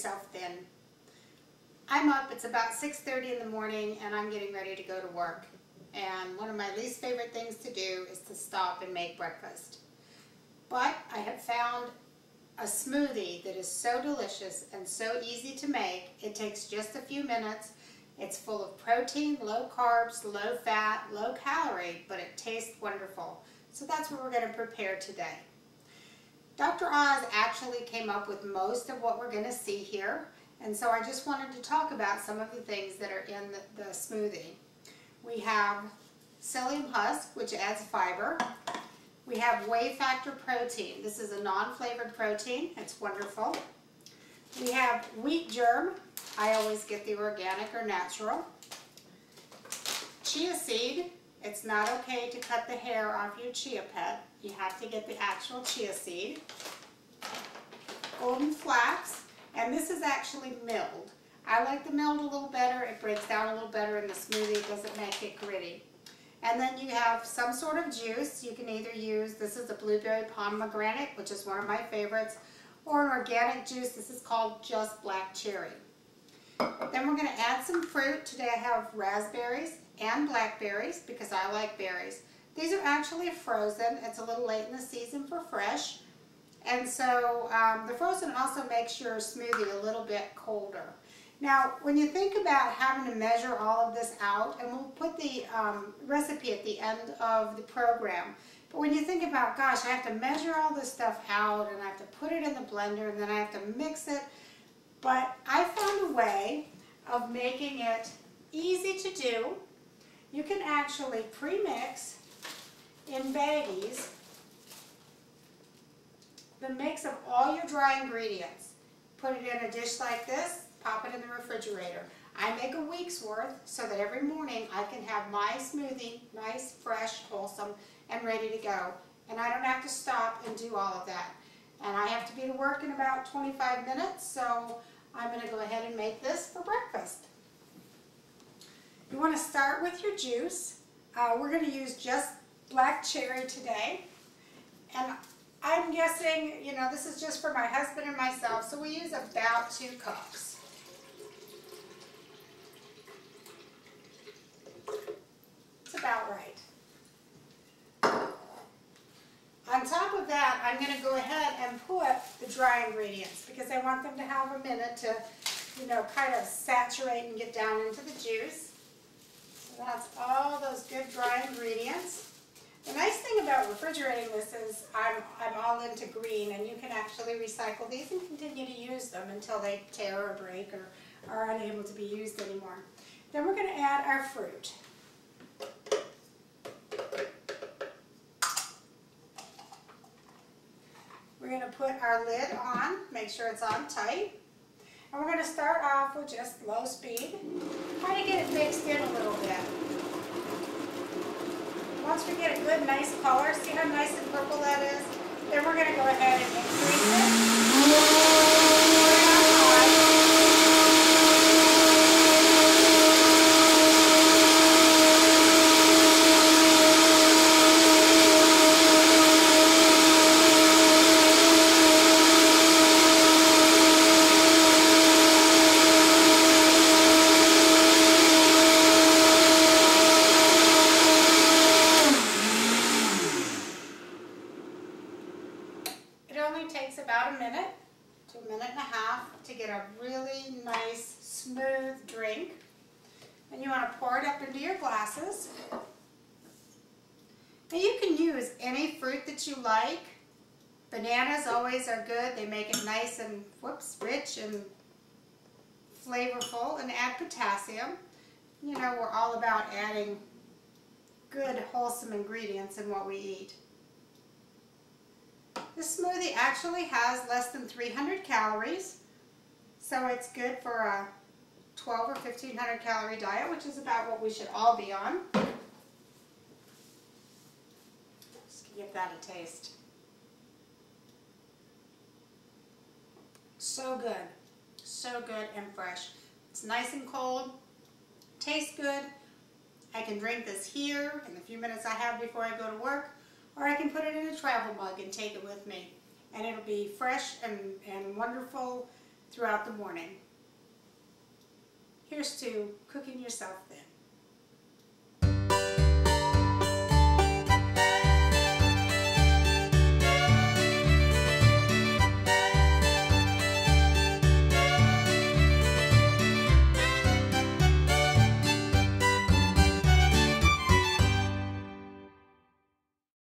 yourself thin. I'm up, it's about 6:30 in the morning, and I'm getting ready to go to work. And one of my least favorite things to do is to stop and make breakfast. But I have found a smoothie that is so delicious and so easy to make. It takes just a few minutes. It's full of protein, low carbs, low fat, low calorie, but it tastes wonderful. So that's what we're going to prepare today. Dr. Oz actually came up with most of what we're going to see here, and so I just wanted to talk about some of the things that are in the smoothie. We have psyllium husk, which adds fiber. We have whey factor protein. This is a non-flavored protein. It's wonderful. We have wheat germ. I always get the organic or natural. Chia seed. It's not okay to cut the hair off your chia pet. You have to get the actual chia seed. Golden flax, and this is actually milled. I like the milled a little better. It breaks down a little better in the smoothie. It doesn't make it gritty. And then you have some sort of juice. You can either use, this is a blueberry pomegranate, which is one of my favorites, or an organic juice. This is called just black cherry. Then we're going to add some fruit. Today I have raspberries and blackberries because I like berries. These are actually frozen. It's a little late in the season for fresh. And so the frozen also makes your smoothie a little bit colder. Now, when you think about having to measure all of this out, and we'll put the recipe at the end of the program, but when you think about, gosh, I have to measure all this stuff out, and I have to put it in the blender, and then I have to mix it, but I found a way of making it easy to do. You can actually pre-mix in baggies the mix of all your dry ingredients. Put it in a dish like this, pop it in the refrigerator. I make a week's worth so that every morning I can have my smoothie nice, fresh, wholesome, and ready to go. And I don't have to stop and do all of that. And I have to be to work in about 25 minutes, so I'm going to go ahead and make this for breakfast. You want to start with your juice. We're going to use just black cherry today. And I'm guessing, you know, this is just for my husband and myself, so we use about 2 cups. It's about right. On top of that, I'm going to go ahead and put the dry ingredients because I want them to have a minute to, you know, kind of saturate and get down into the juice. So that's all those good dry ingredients. The nice thing about refrigerating this is I'm all into green, and you can actually recycle these and continue to use them until they tear or break or are unable to be used anymore. Then we're going to add our fruit. We're going to put our lid on, make sure it's on tight. And we're going to start off with just low speed. Try to get it mixed in a little bit. Once we get a good, nice color, see how nice and purple that is? Then we're going to go ahead and increase it. Put it on high. Takes about a minute to a minute and a half to get a really nice smooth drink, and you want to pour it up into your glasses. And you can use any fruit that you like. Bananas always are good. They make it nice and rich and flavorful, and add potassium. You know, we're all about adding good wholesome ingredients in what we eat. This smoothie actually has less than 300 calories, so it's good for a 12 or 1500 calorie diet, which is about what we should all be on. Just give that a taste. So good and fresh. It's nice and cold, tastes good. I can drink this here in the few minutes I have before I go to work, or I can put it in a travel mug and take it with me. And it'll be fresh and wonderful throughout the morning. Here's to cooking yourself thin.